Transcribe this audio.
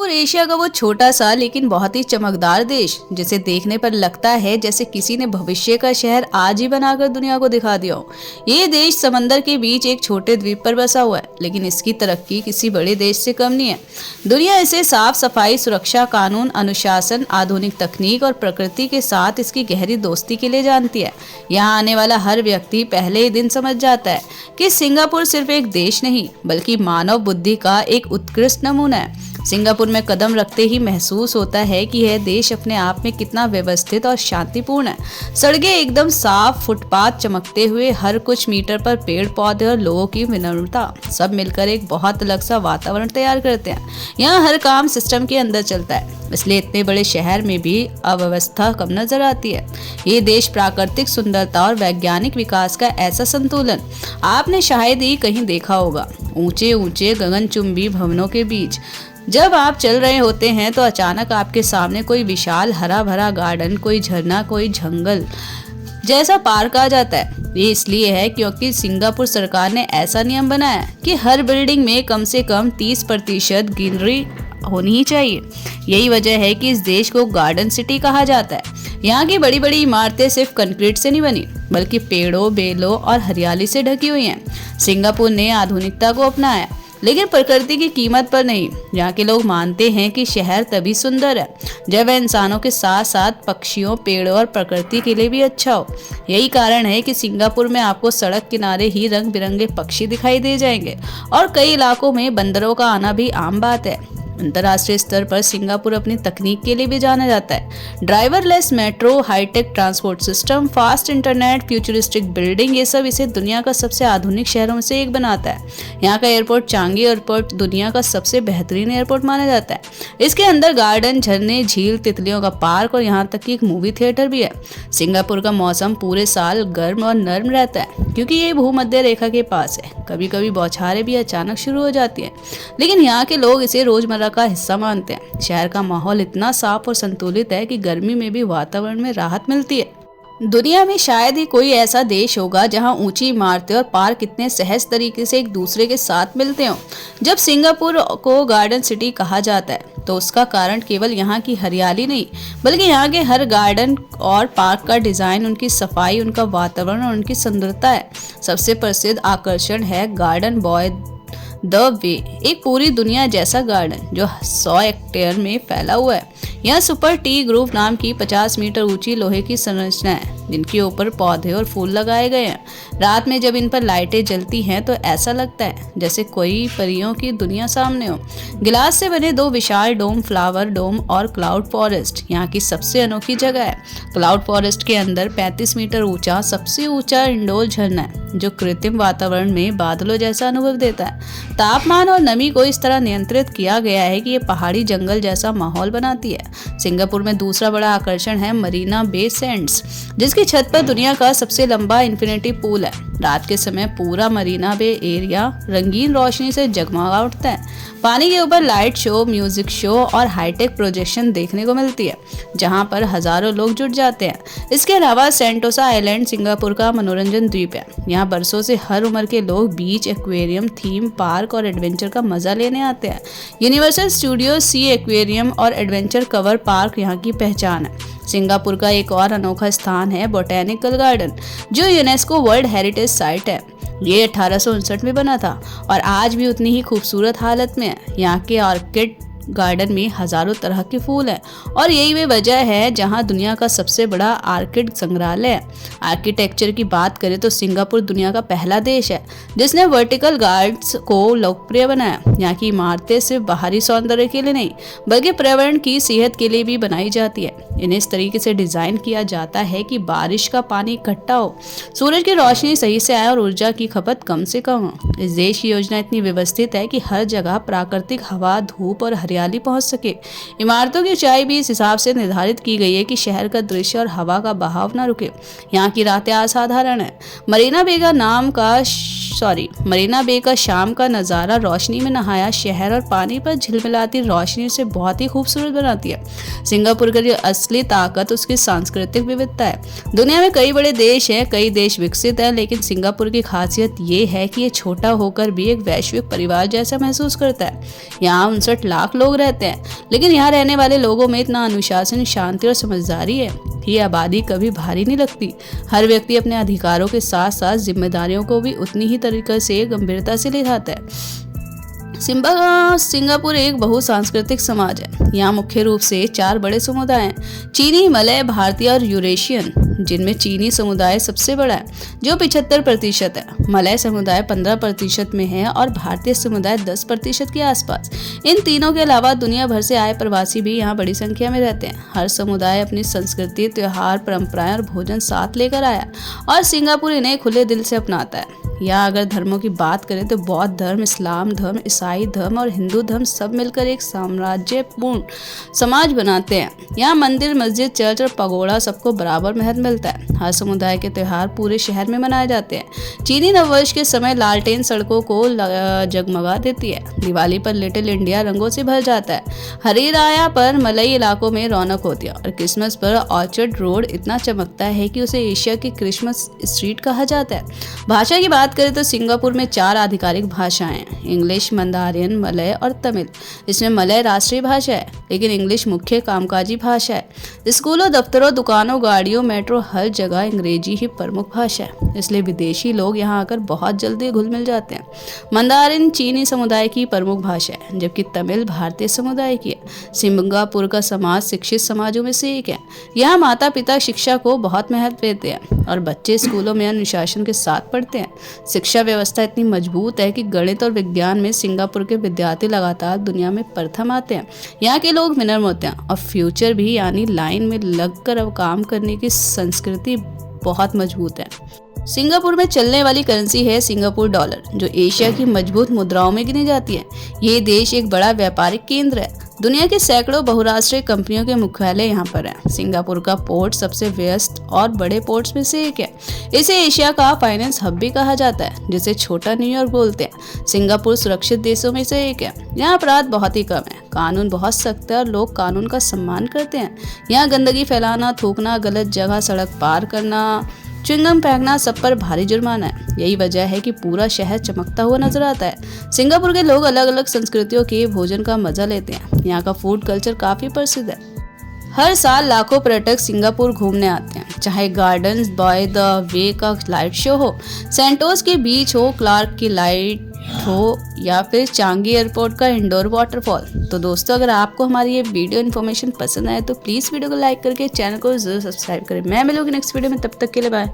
और एशिया का वो छोटा सा लेकिन बहुत ही चमकदार देश जिसे देखने पर लगता है जैसे किसी ने भविष्य का शहर आज ही बनाकर दुनिया को दिखा दिया हो। ये देश समंदर के बीच एक छोटे द्वीप पर बसा हुआ है, लेकिन इसकी तरक्की किसी बड़े देश से कम नहीं है। दुनिया इसे साफ सफाई, सुरक्षा, कानून, अनुशासन, आधुनिक तकनीक और प्रकृति के साथ इसकी गहरी दोस्ती के लिए जानती है। यहाँ आने वाला हर व्यक्ति पहले ही दिन समझ जाता है कि सिंगापुर सिर्फ एक देश नहीं बल्कि मानव बुद्धि का एक उत्कृष्ट नमूना है। सिंगापुर में कदम रखते ही महसूस होता है कि यह देश अपने आप में कितना व्यवस्थित और शांतिपूर्ण है। सड़कें एकदम साफ, फुटपाथ चमकते हुए, हर कुछ मीटर पर पेड़ पौधे और लोगों की विनम्रता सब मिलकर एक बहुत अलग सा वातावरण तैयार करते हैं। यहाँ हर काम सिस्टम के अंदर चलता है, इसलिए इतने बड़े शहर में भी अव्यवस्था कम नजर आती है। ये देश प्राकृतिक सुंदरता और वैज्ञानिक विकास का ऐसा संतुलन आपने शायद ही कहीं देखा होगा। ऊंचे ऊंचे गगनचुंबी भवनों के बीच जब आप चल रहे होते हैं तो अचानक आपके सामने कोई विशाल हरा भरा गार्डन, कोई झरना, कोई जंगल जैसा पार्क आ जाता है। ये इसलिए है क्योंकि सिंगापुर सरकार ने ऐसा नियम बनाया है कि हर बिल्डिंग में कम से कम 30% ग्रीनरी होनी ही चाहिए। यही वजह है कि इस देश को गार्डन सिटी कहा जाता है। यहाँ की बड़ी बड़ी इमारतें सिर्फ कंक्रीट से नहीं बनी बल्कि पेड़ों, बेलों और हरियाली से ढकी हुई हैं। सिंगापुर ने आधुनिकता को अपनाया लेकिन प्रकृति की कीमत पर नहीं। यहाँ के लोग मानते हैं कि शहर तभी सुंदर है जब वह इंसानों के साथ साथ पक्षियों, पेड़ों और प्रकृति के लिए भी अच्छा हो। यही कारण है कि सिंगापुर में आपको सड़क किनारे ही रंग बिरंगे पक्षी दिखाई दे जाएंगे और कई इलाकों में बंदरों का आना भी आम बात है। अंतर्राष्ट्रीय स्तर पर सिंगापुर अपनी तकनीक के लिए भी जाना जाता है। Driverless metro, high tech transport system, fast internet, futuristic building, ये सब इसे दुनिया का सबसे आधुनिक शहरों में से एक बनाता है। यहाँ का एयरपोर्ट, चांगी एयरपोर्ट, दुनिया का सबसे बेहतरीन एयरपोर्ट माना जाता है। इसके अंदर गार्डन, झरने, झील, तितलियों का पार्क और यहाँ तक कि एक मूवी थिएटर भी है। सिंगापुर का मौसम पूरे साल गर्म और नर्म रहता है क्योंकि ये भूमध्य रेखा के पास है। कभी कभी बौछारें भी अचानक शुरू हो जाती हैं, लेकिन यहाँ के लोग इसे रोजमर्रा का हिस्सा मानते हैं। शहर का माहौल इतना साफ और संतुलित है कि गर्मी में भी वातावरण में राहत मिलती है। दुनिया में शायद ही कोई ऐसा देश होगा जहां ऊंची इमारतें और पार्क इतने सहज तरीके से एक दूसरे के साथ मिलते हों। जब सिंगापुर को गार्डन सिटी कहा जाता है तो उसका कारण केवल यहाँ की हरियाली नहीं बल्कि यहाँ के हर गार्डन और पार्क का डिजाइन, उनकी सफाई, उनका वातावरण और उनकी सुंदरता है। सबसे प्रसिद्ध आकर्षण है गार्डन बॉय द वे, एक पूरी दुनिया जैसा गार्डन जो 100 हेक्टेयर में फैला हुआ है। यहाँ सुपर टी ग्रूव नाम की 50 मीटर ऊंची लोहे की संरचना है जिनके ऊपर पौधे और फूल लगाए गए हैं। रात में जब इन पर लाइटें जलती हैं तो ऐसा लगता है जैसे कोई परियों की दुनिया सामने हो। गिलास से बने 2 विशाल डोम, फ्लावर डोम और क्लाउड फॉरेस्ट यहाँ की सबसे अनोखी जगह है। क्लाउड फॉरेस्ट के अंदर 35 मीटर ऊंचा सबसे ऊंचा इंडोर झरना है जो कृत्रिम वातावरण में बादलों जैसा अनुभव देता है। तापमान और नमी को इस तरह नियंत्रित किया गया है कि ये पहाड़ी जंगल जैसा माहौल बनाती है। सिंगापुर में दूसरा बड़ा आकर्षण है मरीना बे सैंड्स, जिसकी छत पर दुनिया का सबसे लंबा इन्फिनिटी पूल है। रात के समय पूरा मरीना बे एरिया रंगीन रोशनी से जगमगा उठता है। पानी के ऊपर लाइट शो, म्यूजिक शो और हाईटेक प्रोजेक्शन देखने को मिलती है जहां पर हजारों लोग जुट जाते हैं। इसके अलावा सेंटोसा आइलैंड सिंगापुर का मनोरंजन द्वीप है। यहाँ बरसों से हर उम्र के लोग बीच, एक्वेरियम, थीम पार्क और एडवेंचर का मजा लेने आते हैं। यूनिवर्सल स्टूडियो सी एक्वेरियम और एडवेंचर कवर पार्क यहाँ की पहचान है। सिंगापुर का एक और अनोखा स्थान है बोटेनिकल गार्डन जो यूनेस्को वर्ल्ड हेरिटेज साइट है। ये 1859 में बना था और आज भी उतनी ही खूबसूरत हालत में है। यहाँ के ऑर्किड गार्डन में हजारों तरह के फूल हैं और यही वे वजह है जहां दुनिया का सबसे बड़ा आर्किड संग्रहालय है। आर्किटेक्चर की बात करें तो सिंगापुर दुनिया का पहला देश है जिसने वर्टिकल गार्डन्स को लोकप्रिय बनाया। यहाँ की इमारतें सिर्फ बाहरी सौंदर्य के लिए नहीं बल्कि पर्यावरण की सेहत के लिए भी बनाई जाती है। इन्हें इस तरीके से डिजाइन किया जाता है कि बारिश का पानी इकट्ठा हो, सूरज की रोशनी सही से आए और ऊर्जा की खपत कम से कम हो। इस देश की योजना इतनी व्यवस्थित है कि हर जगह प्राकृतिक हवा, धूप और हरियाली पहुंच सके। इमारतों की ऊंचाई भी इस हिसाब से निर्धारित की गई है कि शहर का दृश्य और हवा का बहाव न रुके। यहाँ की रातें असाधारण है। मरीना बे का नाम का मरीना बे का शाम का नज़ारा, रोशनी में नहाया शहर और पानी पर झिलमिलाती रोशनी से बहुत ही खूबसूरत बनाती है। सिंगापुर की असली ताकत उसकी सांस्कृतिक विविधता है। दुनिया में कई बड़े देश हैं, कई देश विकसित हैं, लेकिन सिंगापुर की खासियत ये है कि ये छोटा होकर भी एक वैश्विक परिवार जैसा महसूस करता है। यहाँ 59 लाख लोग रहते हैं, लेकिन यहाँ रहने वाले लोगों में इतना अनुशासन, शांति और समझदारी है। ये आबादी कभी भारी नहीं लगती। हर व्यक्ति अपने अधिकारों के साथ साथ जिम्मेदारियों को भी उतनी ही तरीके से गंभीरता से निभाता है। सिंगापुर एक बहुसांस्कृतिक समाज है। यहाँ मुख्य रूप से 4 बड़े समुदाय हैं: चीनी, मलय, भारतीय और यूरेशियन, जिनमें चीनी समुदाय सबसे बड़ा है जो 75% है। मलय समुदाय 15% में है और भारतीय समुदाय 10% के आसपास। इन तीनों के अलावा दुनिया भर से आए प्रवासी भी यहाँ बड़ी संख्या में रहते हैं। हर समुदाय अपनी संस्कृति, त्योहार, परंपराएं और भोजन साथ लेकर आया और सिंगापुर इन्हें खुले दिल से अपनाता है। यहाँ अगर धर्मों की बात करें तो बौद्ध धर्म, इस्लाम धर्म, ईसाई धर्म और हिंदू धर्म सब मिलकर एक साम्राज्यपूर्ण समाज बनाते हैं। यहाँ मंदिर, मस्जिद, चर्च और पगोड़ा सबको बराबर महत्व मिलता है। हर समुदाय के त्योहार पूरे शहर में मनाए जाते हैं। चीनी नववर्ष के समय लालटेन सड़कों को जगमगा देती है। दिवाली पर लिटिल इंडिया रंगों से भर जाता है। हरिराया पर मलई इलाकों में रौनक होती है और क्रिसमस पर ऑर्चर्ड रोड इतना चमकता है कि उसे एशिया की क्रिसमस स्ट्रीट कहा जाता है। भाषा की बात करें तो सिंगापुर में 4 आधिकारिक भाषाएं हैं: इंग्लिश, मंदारिन, मलय और तमिल। इसमें मलय राष्ट्रीय भाषा है, लेकिन इंग्लिश मुख्य कामकाजी भाषा है। स्कूलों, दफ्तरों, दुकानों, गाड़ियों, मेट्रो हर जगह अंग्रेजी ही प्रमुख भाषा है, इसलिए विदेशी लोग यहाँ आकर बहुत जल्दी घुल मिल जाते हैं। मंदारिन चीनी समुदाय की प्रमुख भाषा है, जबकि तमिल भारतीय समुदाय की है। सिंगापुर का समाज शिक्षित समाजों में से एक है। यहाँ माता पिता शिक्षा को बहुत महत्व देते हैं और बच्चे स्कूलों में अनुशासन के साथ पढ़ते हैं। शिक्षा व्यवस्था इतनी मजबूत है कि गणित और विज्ञान में सिंगापुर के विद्यार्थी लगातार दुनिया में प्रथम आते हैं। यहाँ के लोग विनम्र होते हैं और फ्यूचर भी यानी लाइन में लगकर अब काम करने की संस्कृति बहुत मजबूत है। सिंगापुर में चलने वाली करेंसी है सिंगापुर डॉलर, जो एशिया की मजबूत मुद्राओं में गिनी जाती है। ये देश एक बड़ा व्यापारिक केंद्र है। दुनिया के सैकड़ों बहुराष्ट्रीय कंपनियों के मुख्यालय यहाँ पर हैं। सिंगापुर का पोर्ट सबसे व्यस्त और बड़े पोर्ट्स में से एक है। इसे एशिया का फाइनेंस हब भी कहा जाता है, जिसे छोटा न्यूयॉर्क बोलते हैं। सिंगापुर सुरक्षित देशों में से एक है। यहाँ अपराध बहुत ही कम है, कानून बहुत सख्त है और लोग कानून का सम्मान करते हैं। यहाँ गंदगी फैलाना, थूकना, गलत जगह सड़क पार करना, च्युइंगम फेंकना सब पर भारी जुर्माना है। यही वजह है कि पूरा शहर चमकता हुआ नजर आता है। सिंगापुर के लोग अलग अलग संस्कृतियों के भोजन का मजा लेते हैं। यहाँ का फूड कल्चर काफी प्रसिद्ध है। हर साल लाखों पर्यटक सिंगापुर घूमने आते हैं, चाहे गार्डन्स बाय द वे का लाइट शो हो, सेंटोस के बीच हो, क्लार्क की लाइट हो या फिर चांगी एयरपोर्ट का इंडोर वाटरफॉल। तो दोस्तों, अगर आपको हमारी ये वीडियो इन्फॉर्मेशन पसंद आए तो प्लीज़ वीडियो को लाइक करके चैनल को जरूर सब्सक्राइब करें। मैं मिलूंगी नेक्स्ट वीडियो में, तब तक के लिए बाय।